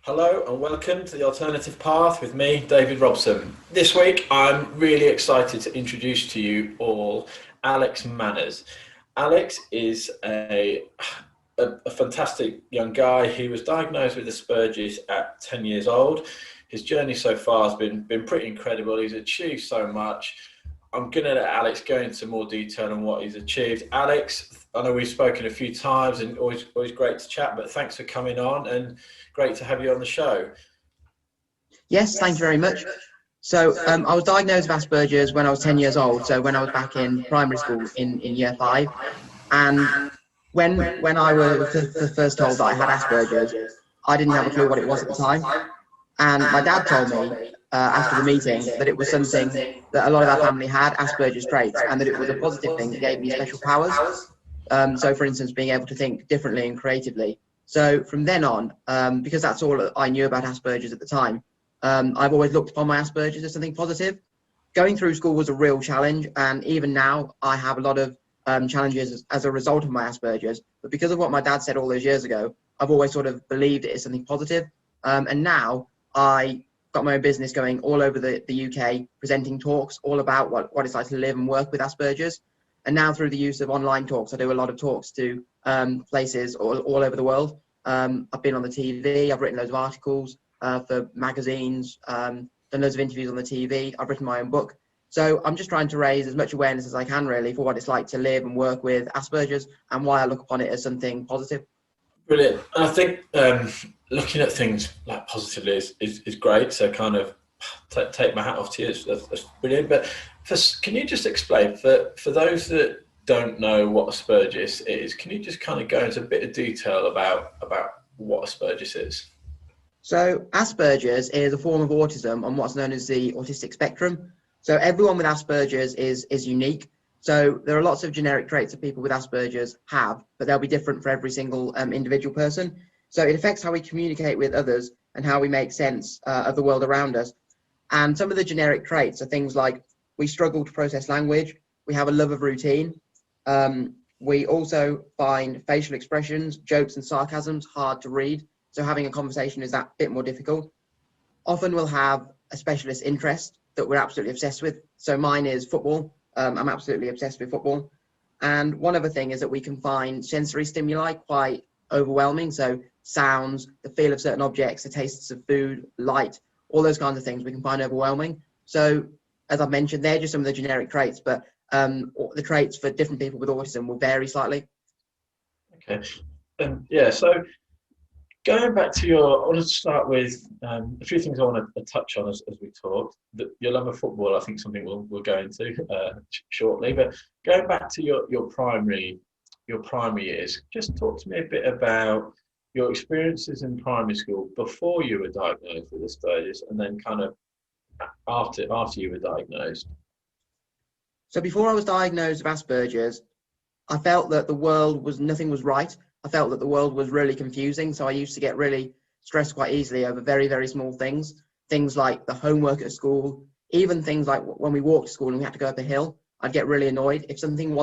Hello and welcome to The Alternative Path with me, David Robson. This week I'm really excited to introduce to you all Alex Manners. Alex is a fantastic young guy. He was diagnosed with Asperger's at 10 years old. His journey so far has been pretty incredible. He's achieved so much. I'm going to let Alex go into more detail on what he's achieved. Alex, I know we've spoken a few times and always great to chat, but thanks for coming on and great to have you on the show. Yes, thank you very much. So I was diagnosed with Asperger's when I was 10 years old, so when I was back in primary school in year 5. And when I was first told that I had Asperger's, I didn't have a clue what it was at the time. And my dad told me after the meeting that it was something that a lot of our family had, Asperger's traits, and that it was a positive thing that gave me special powers. So for instance, being able to think differently and creatively. So from then on, because that's all I knew about Asperger's at the time, I've always looked upon my Asperger's as something positive. Going through school was a real challenge, and even now I have a lot of challenges as a result of my Asperger's. But because of what my dad said all those years ago, I've always sort of believed it is something positive. And now I got my own business going all over the UK, presenting talks all about what it's like to live and work with Asperger's. And now through the use of online talks, I do a lot of talks to places all over the world. I've been on the TV, I've written loads of articles for magazines, done loads of interviews on the TV, I've written my own book. So I'm just trying to raise as much awareness as I can really for what it's like to live and work with Asperger's and why I look upon it as something positive. Brilliant. And I think looking at things like positively is great. So kind of take my hat off to you. That's brilliant. But can you just explain for those that don't know what Asperger's is, can you just kind of go into a bit of detail about what Asperger's is? So Asperger's is a form of autism on what's known as the autistic spectrum. So everyone with Asperger's is unique. So there are lots of generic traits that people with Asperger's have, but they'll be different for every single individual person. So it affects how we communicate with others and how we make sense of the world around us. And some of the generic traits are things like we struggle to process language, we have a love of routine, we also find facial expressions, jokes and sarcasms hard to read. So having a conversation is that bit more difficult. Often we'll have a specialist interest that we're absolutely obsessed with. So mine is football. I'm absolutely obsessed with football. And one other thing is that we can find sensory stimuli quite overwhelming. So sounds, the feel of certain objects, the tastes of food, light, all those kinds of things we can find overwhelming. So as I mentioned, they're just some of the generic traits, but the traits for different people with autism will vary slightly. Okay. Yeah, so going back to I want to start with a few things I want to touch on as we talk. Your love of football, I think, something we'll go into shortly. But going back to your primary years, just talk to me a bit about your experiences in primary school before you were diagnosed with Asperger's, and then kind of after you were diagnosed. So before I was diagnosed with Asperger's, I felt that nothing was right. I felt that the world was really confusing. So I used to get really stressed quite easily over very, very small things. Things like the homework at school, even things like when we walked to school and we had to go up a hill, I'd get really annoyed. If something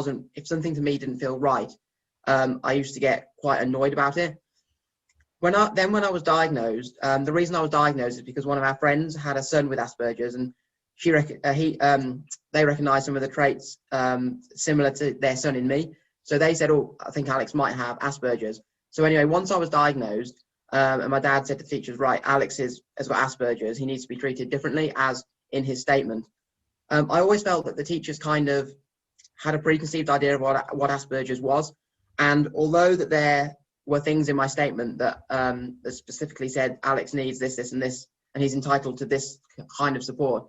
to me didn't feel right, I used to get quite annoyed about it. When I was diagnosed, the reason I was diagnosed is because one of our friends had a son with Asperger's, and they recognised some of the traits similar to their son in me. So they said, oh, I think Alex might have Asperger's. So anyway, once I was diagnosed, and my dad said to teachers, right, Alex has got Asperger's, he needs to be treated differently, as in his statement. I always felt that the teachers kind of had a preconceived idea of what Asperger's was. And although that there were things in my statement that specifically said Alex needs this, this, and this, and he's entitled to this kind of support,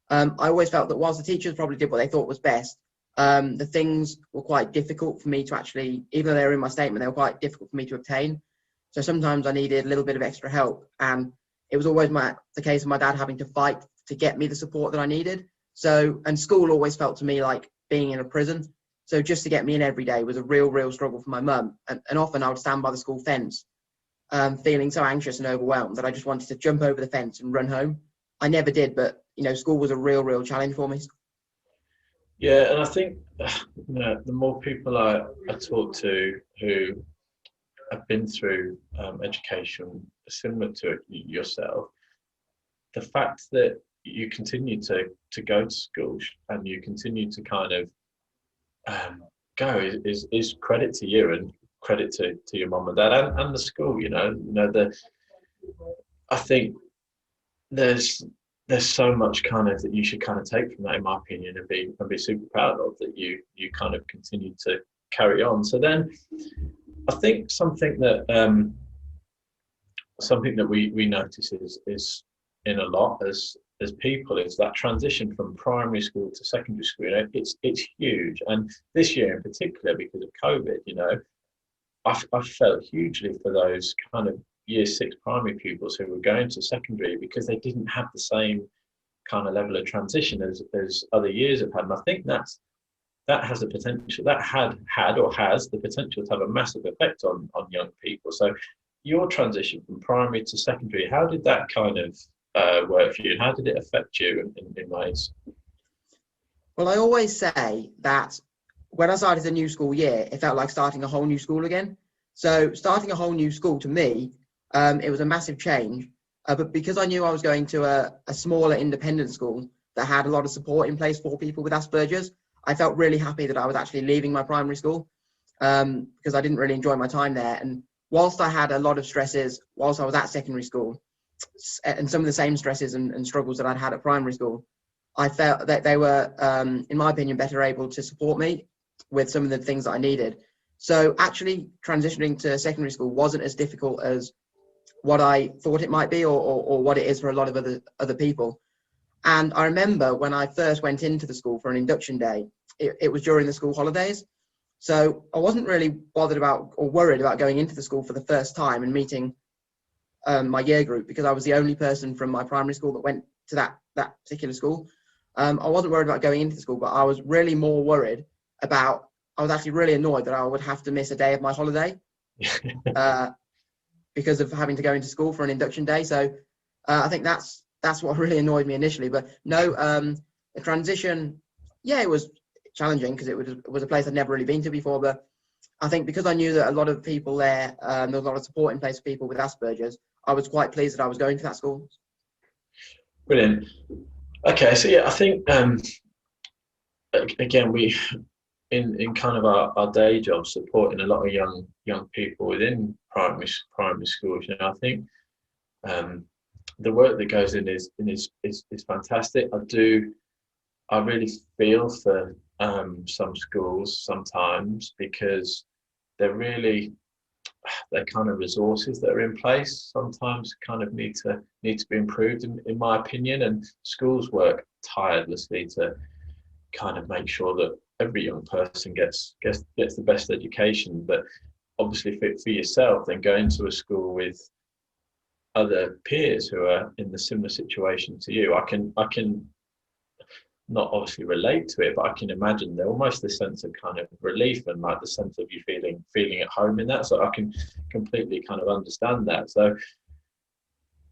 I always felt that whilst the teachers probably did what they thought was best, the things were quite difficult for me to actually, even though they were in my statement, they were quite difficult for me to obtain. So sometimes I needed a little bit of extra help, and it was always the case of my dad having to fight to get me the support that I needed. So, and school always felt to me like being in a prison. So just to get me in every day was a real struggle for my mum. And often I would stand by the school fence, feeling so anxious and overwhelmed that I just wanted to jump over the fence and run home. I never did, but school was a real challenge for me. Yeah, and I think the more people I talk to who have been through education similar to yourself, the fact that you continue to go to school and you continue to kind of go is credit to you and credit to your mum and dad and the school. I think there's so much kind of that you should kind of take from that, in my opinion, and be super proud of, that you kind of continue to carry on. So then I think something that we notice is in a lot as people is that transition from primary school to secondary school. It's huge, and this year in particular, because of COVID, I felt hugely for those kind of year 6 primary pupils who were going to secondary, because they didn't have the same kind of level of transition as other years have had. And I think that has the potential, that had or has the potential to have a massive effect on young people. So your transition from primary to secondary, how did that kind of work for you, and how did it affect you in ways? Well, I always say that when I started a new school year, it felt like starting a whole new school again. So starting a whole new school, to me, it was a massive change. But because I knew I was going to a smaller independent school that had a lot of support in place for people with Asperger's, I felt really happy that I was actually leaving my primary school, because I didn't really enjoy my time there. And whilst I had a lot of stresses whilst I was at secondary school, and some of the same stresses and struggles that I'd had at primary school, I felt that they were, in my opinion, better able to support me with some of the things that I needed. So actually transitioning to secondary school wasn't as difficult as what I thought it might be, or what it is for a lot of other people. And I remember when I first went into the school for an induction day, it was during the school holidays. So I wasn't really bothered about or worried about going into the school for the first time and meeting my year group, because I was the only person from my primary school that went to that particular school. I wasn't worried about going into the school, but I was really more worried about, I was actually really annoyed that I would have to miss a day of my holiday because of having to go into school for an induction day. So I think that's what really annoyed me initially. But no, the transition, yeah, it was challenging because it was a place I'd never really been to before. But I think because I knew that a lot of people there, there was a lot of support in place for people with Asperger's, I was quite pleased that I was going to that school. Brilliant. Okay, so yeah, I think again, we in kind of our day job, supporting a lot of young people within primary schools. I think the work that goes in is fantastic. I really feel for some schools sometimes, because they're kind of resources that are in place sometimes kind of need to be improved, in my opinion. And schools work tirelessly to kind of make sure that every young person gets the best education. But obviously for yourself, then going to a school with other peers who are in the similar situation to you, I can not obviously relate to it, but I can imagine they're almost the sense of kind of relief and like the sense of you feeling at home in that. So I can completely kind of understand that. So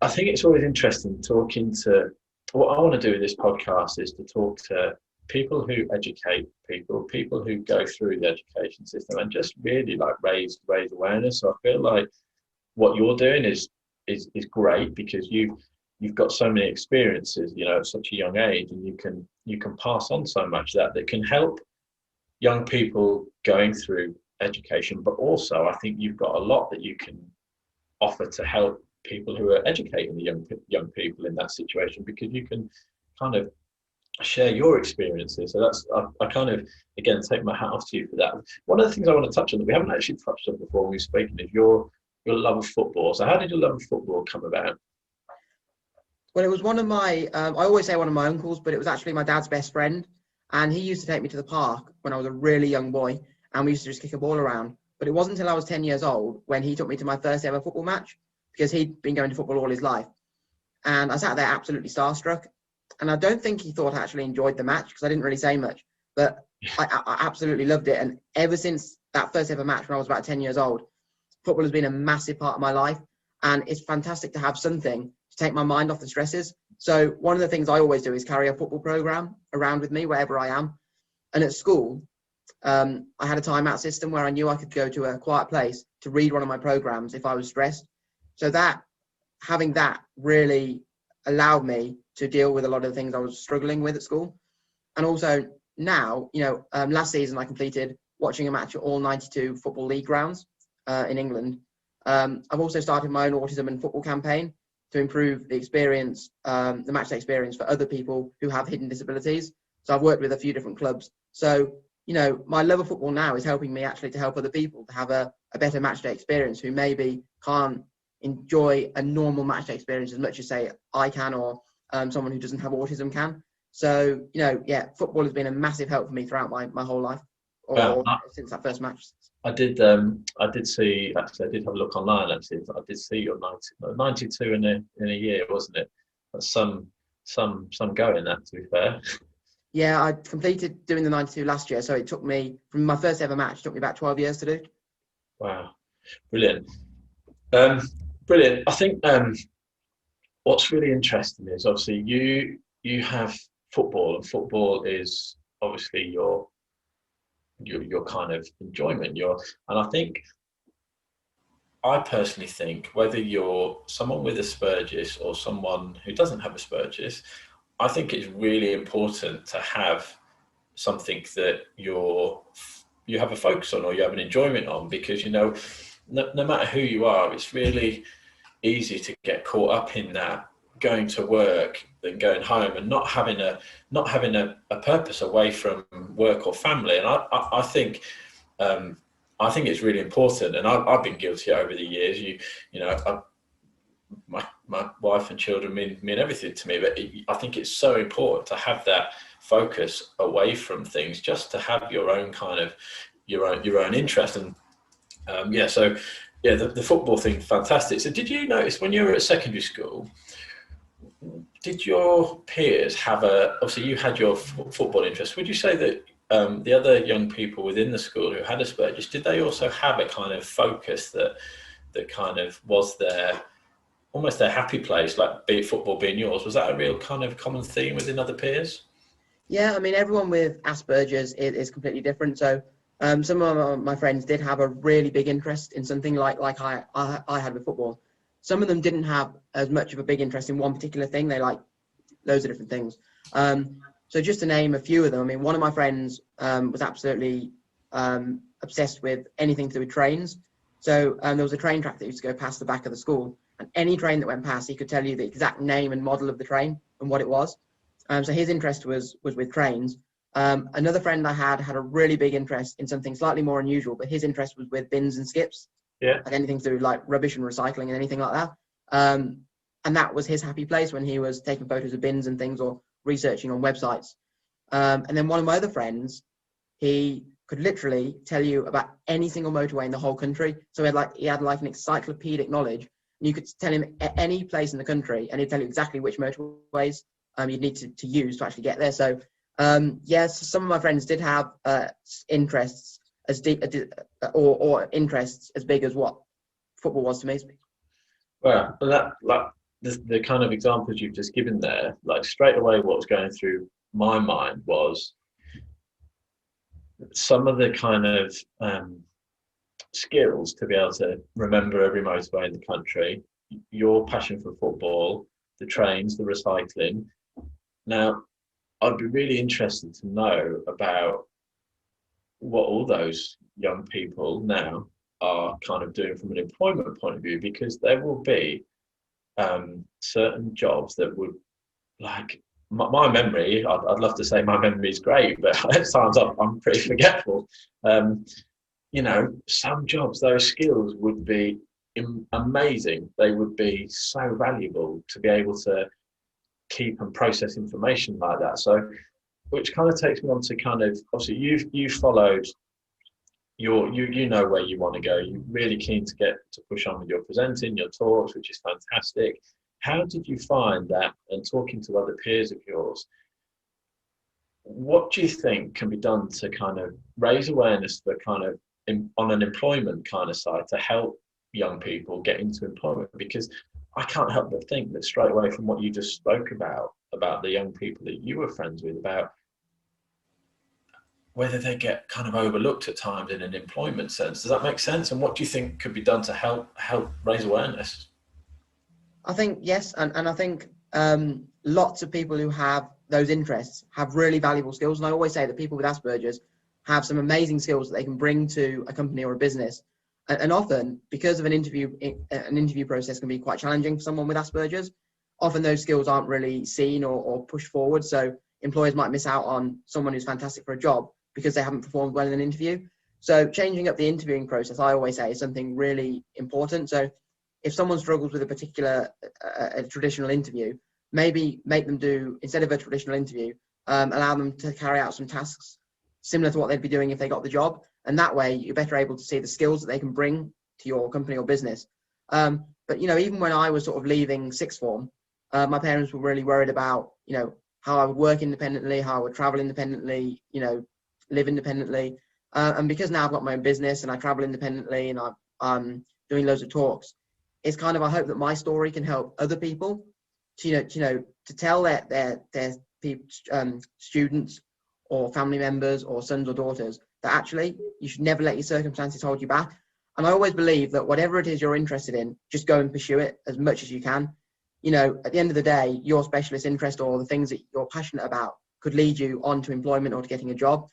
I think it's always interesting talking to, what I want to do with this podcast is to talk to people who educate people who go through the education system, and just really like raise awareness. So I feel like what you're doing is great, because you've got so many experiences, at such a young age, and you can pass on so much that can help young people going through education. But also I think you've got a lot that you can offer to help people who are educating the young people in that situation, because you can kind of share your experiences. So that's, I kind of, again, take my hat off to you for that. One of the things I want to touch on that we haven't actually touched on before when we've spoken is your love of football. So how did your love of football come about? Well, it was one of my, I always say one of my uncles, but it was actually my dad's best friend. And he used to take me to the park when I was a really young boy, and we used to just kick a ball around. But it wasn't until I was 10 years old when he took me to my first ever football match, because he'd been going to football all his life. And I sat there absolutely starstruck. And I don't think he thought I actually enjoyed the match, because I didn't really say much. But I absolutely loved it. And ever since that first ever match when I was about 10 years old, football has been a massive part of my life. And it's fantastic to have something to take my mind off the stresses. So one of the things I always do is carry a football program around with me wherever I am. And at school, I had a timeout system where I knew I could go to a quiet place to read one of my programs if I was stressed. So that having that really allowed me to deal with a lot of the things I was struggling with at school. And also now, last season I completed watching a match at all 92 Football League grounds in England. I've also started my own autism and football campaign to improve the experience, the matchday experience for other people who have hidden disabilities. So I've worked with a few different clubs. So, my love of football now is helping me actually to help other people to have a better matchday experience who maybe can't enjoy a normal matchday experience as much as, say, I can, or someone who doesn't have autism can. So, football has been a massive help for me throughout my whole life, or since that first match. I did see, actually, I did have a look online, actually. I did see your 92 in a year, wasn't it? That's some go in that, to be fair. Yeah, I completed doing the 92 last year, so it took me, from my first ever match, it took me about 12 years to do. Wow, brilliant. Brilliant. I think what's really interesting is obviously you have football, and football is obviously your kind of enjoyment. And I personally think whether you're someone with Asperger's or someone who doesn't have Asperger's, I think it's really important to have something that you have a focus on or you have an enjoyment on, because no matter who you are, it's really easy to get caught up in that, going to work and going home and not having a purpose away from work or family. And I think it's really important, and I've been guilty over the years. My wife and children mean everything to me, but I think it's so important to have that focus away from things, just to have your own kind of your own interest. And the football thing, fantastic. So did you notice when you were at secondary school, did your peers have obviously you had your football interest, would you say that the other young people within the school who had Asperger's, did they also have a kind of focus that kind of was almost their happy place, like football being yours? Was that a real kind of common theme within other peers? Yeah, I mean, everyone with Asperger's is completely different. So some of my friends did have a really big interest in something like I had with football. Some of them didn't have as much of a big interest in one particular thing. They like loads of different things. So just to name a few of them, I mean, one of my friends was absolutely obsessed with anything to do with trains. So there was a train track that used to go past the back of the school, and any train that went past, he could tell you the exact name and model of the train and what it was. So his interest was with trains. Another friend I had a really big interest in something slightly more unusual, but his interest was with bins and skips. Yeah. Like anything to do with like rubbish and recycling and anything like that. And that was his happy place when he was taking photos of bins and things or researching on websites. And then one of my other friends, he could literally tell you about any single motorway in the whole country. So he had like an encyclopedic knowledge. And you could tell him any place in the country and he'd tell you exactly which motorways you'd need to use to actually get there. So yes, some of my friends did have interests as deep or interests as big as what football was to me. Well, that the kind of examples you've just given there, like straight away what was going through my mind was some of the kind of skills to be able to remember every motorway in the country, your passion for football, the trains, the recycling. Now, I'd be really interested to know about what all those young people now are kind of doing from an employment point of view, because there will be certain jobs that would, like, my memory, I'd love to say my memory is great, but at times I'm pretty forgetful. Some jobs, those skills would be amazing. They would be so valuable to be able to keep and process information like that. So, which kind of takes me on to kind of, obviously you've followed you know where you want to go. You're really keen to get to push on with your presenting, your talks, which is fantastic. How did you find that, and talking to other peers of yours, what do you think can be done to kind of raise awareness for kind of on an employment kind of side to help young people get into employment? Because I can't help but think that straight away from what you just spoke about the young people that you were friends with, about whether they get kind of overlooked at times in an employment sense. Does that make sense? And what do you think could be done to help raise awareness? I think yes, and I think lots of people who have those interests have really valuable skills. And I always say that people with Asperger's have some amazing skills that they can bring to a company or a business. And often, because of an interview process can be quite challenging for someone with Asperger's, often those skills aren't really seen or pushed forward. So employers might miss out on someone who's fantastic for a job because they haven't performed well in an interview. So changing up the interviewing process, I always say, is something really important. So if someone struggles with a particular a traditional interview, maybe make them do, instead of a traditional interview, allow them to carry out some tasks similar to what they'd be doing if they got the job. And that way you're better able to see the skills that they can bring to your company or business. But, you know, even when I was sort of leaving sixth form, my parents were really worried about, you know, how I would work independently, how I would travel independently, you know, live independently. And because now I've got my own business and I travel independently and I'm doing loads of talks, it's kind of, I hope that my story can help other people to, to tell their people, students or family members or sons or daughters that actually you should never let your circumstances hold you back. And I always believe that whatever it is you're interested in, just go and pursue it as much as you can. You know, at the end of the day, your specialist interest or the things that you're passionate about could lead you on to employment or to getting a job.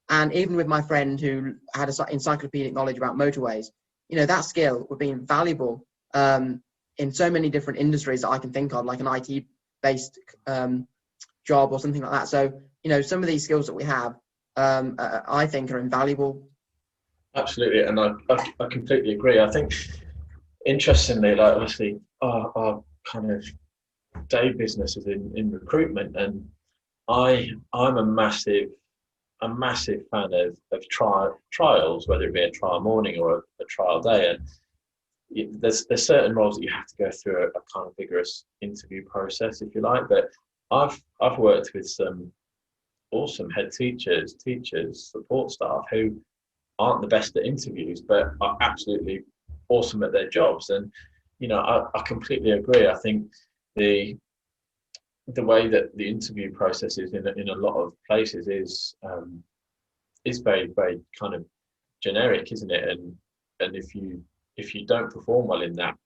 And even with my friend who had encyclopedic knowledge about motorways, you know, that skill would be invaluable in so many different industries that I can think of, like an IT-based job or something like that. So, you know, some of these skills that we have, I think are invaluable. Absolutely, and I completely agree. I think, interestingly, like obviously our kind of day business is in recruitment, and I'm a massive fan of trials, whether it be a trial morning or a trial day. And there's certain roles that you have to go through a kind of vigorous interview process, if you like. But I've worked with some awesome head teachers, support staff who aren't the best at interviews, but are absolutely awesome at their jobs. And you know, I completely agree. I think the way that the interview process is in a lot of places is very, very kind of generic, isn't it? And if you don't perform well in that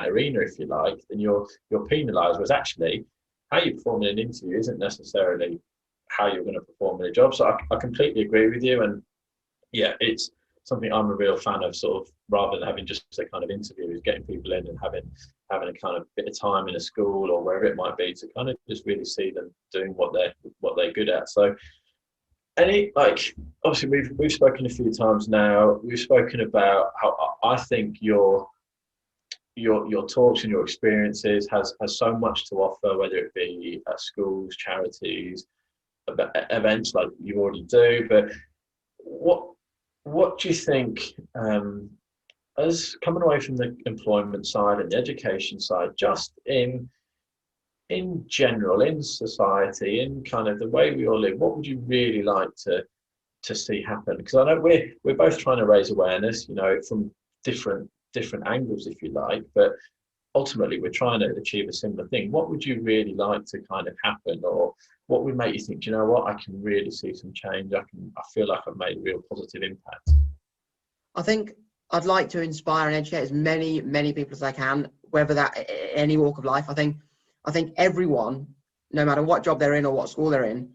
arena, if you like, then you're penalised. Whereas actually, how you perform in an interview isn't necessarily how you're going to perform in a job. So I completely agree with you. And yeah, it's something I'm a real fan of, sort of, rather than having just a kind of interview, is getting people in and having a kind of bit of time in a school or wherever it might be to kind of just really see them doing what they're good at. So obviously we've spoken a few times now. We've spoken about how I think your talks and your experiences has so much to offer, whether it be at schools, charities, events like you already do. But what do you think, as coming away from the employment side and the education side, just in general, in society, in kind of the way we all live, what would you really like to see happen? Because I know we're both trying to raise awareness, you know, from different angles, if you like, but ultimately we're trying to achieve a similar thing. What would you really like to kind of happen, or what would make you think, do you know what, I can really see some change? I feel like I've made a real positive impact. I think I'd like to inspire and educate as many people as I can, whether that any walk of life. I think everyone, no matter what job they're in or what school they're in,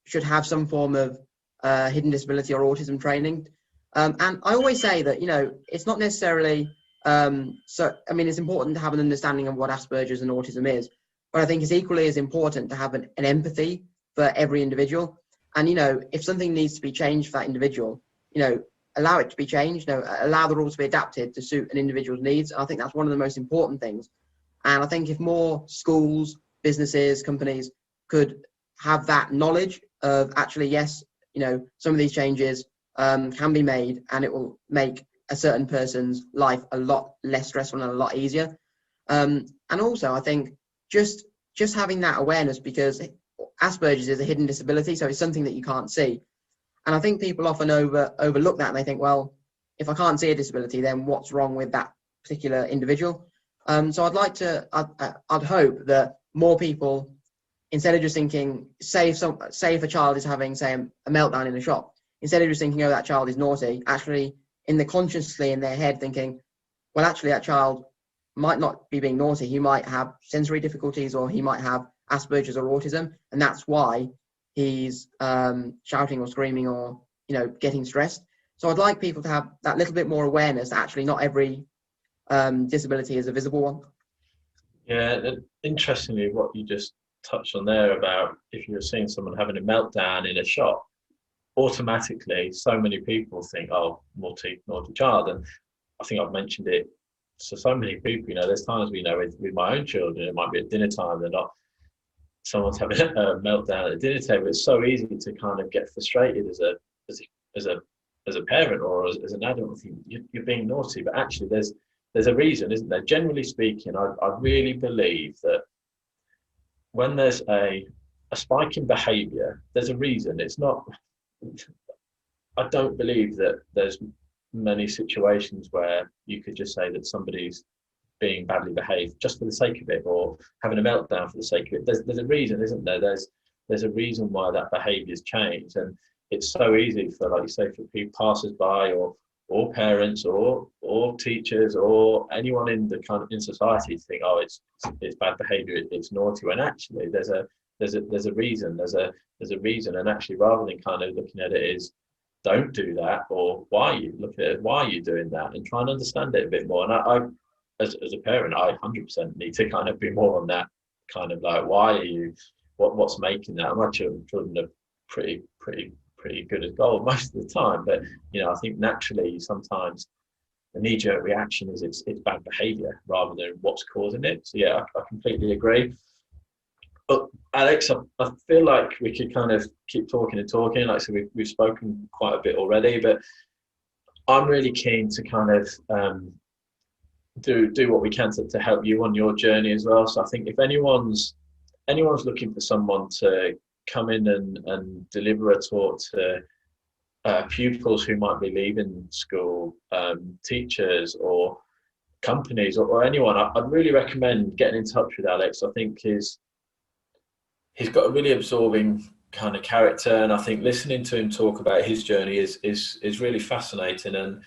should have some form of hidden disability or autism training. And I always say that, you know, it's not necessarily, it's important to have an understanding of what Asperger's and autism is, but I think it's equally as important to have an empathy for every individual. And, you know, if something needs to be changed for that individual, you know, allow it to be changed, you know, allow the rules to be adapted to suit an individual's needs. And I think that's one of the most important things. And I think if more schools, businesses, companies could have that knowledge of actually, yes, you know, some of these changes can be made, and it will make a certain person's life a lot less stressful and a lot easier. And also, I think just having that awareness, because Asperger's is a hidden disability, so it's something that you can't see. And I think people often overlook that, and they think, well, if I can't see a disability, then what's wrong with that particular individual? So I'd hope that more people instead of just thinking, say if a child is having, say, a meltdown in a shop, instead of just thinking, oh, that child is naughty, actually consciously in their head thinking, well, actually that child might not be being naughty. He might have sensory difficulties, or he might have Asperger's or autism, and that's why he's shouting or screaming or, getting stressed. So I'd like people to have that little bit more awareness that actually not every disability is a visible one. Yeah, interestingly, what you just touched on there about if you're seeing someone having a meltdown in a shop, automatically so many people think, oh, naughty child. And I think I've mentioned it to so many people. There's times with my own children, it might be at dinner time, someone's having a meltdown at the dinner table. It's so easy to kind of get frustrated as a parent or as an adult. Think you're being naughty, but actually there's a reason, isn't there? Generally speaking, I really believe that when there's a spike in behaviour, there's a reason. It's not. I don't believe that there's many situations where you could just say that somebody's being badly behaved just for the sake of it, or having a meltdown for the sake of it. There's a reason, isn't there? There's a reason why that behaviour's changed, and it's so easy for, like you say, for people, passers-by, or parents, or teachers, or anyone in society to think, oh, it's bad behaviour, it's naughty. When actually there's a reason. There's a reason, and actually, rather than kind of looking at it as don't do that, or why are you doing that, and try and understand it a bit more. And I as a parent, I 100% need to kind of be more on that kind of like, why are you, what's making that? And my children are pretty good as gold most of the time, but I think naturally sometimes the knee-jerk reaction is it's bad behaviour rather than what's causing it. So yeah, I completely agree. But Alex, I feel like we could kind of keep talking. Like I said, we've spoken quite a bit already, but I'm really keen to kind of do what we can to help you on your journey as well. So I think if anyone's looking for someone to come in and deliver a talk to pupils who might be leaving school, teachers or companies or anyone, I'd really recommend getting in touch with Alex. I think he's got a really absorbing kind of character, and I think listening to him talk about his journey is really fascinating, and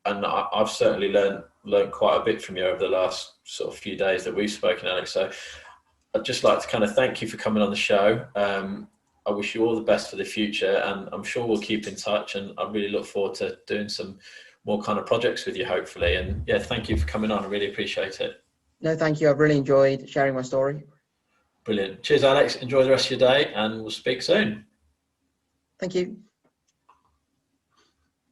I've certainly learned quite a bit from you over the last sort of few days that we've spoken, Alex. So I'd just like to kind of thank you for coming on the show. I wish you all the best for the future, and I'm sure we'll keep in touch, and I really look forward to doing some more kind of projects with you, hopefully. And yeah, thank you for coming on. I really appreciate it. No, thank you. I've really enjoyed sharing my story. Brilliant. Cheers, Alex. Enjoy the rest of your day, and we'll speak soon. Thank you.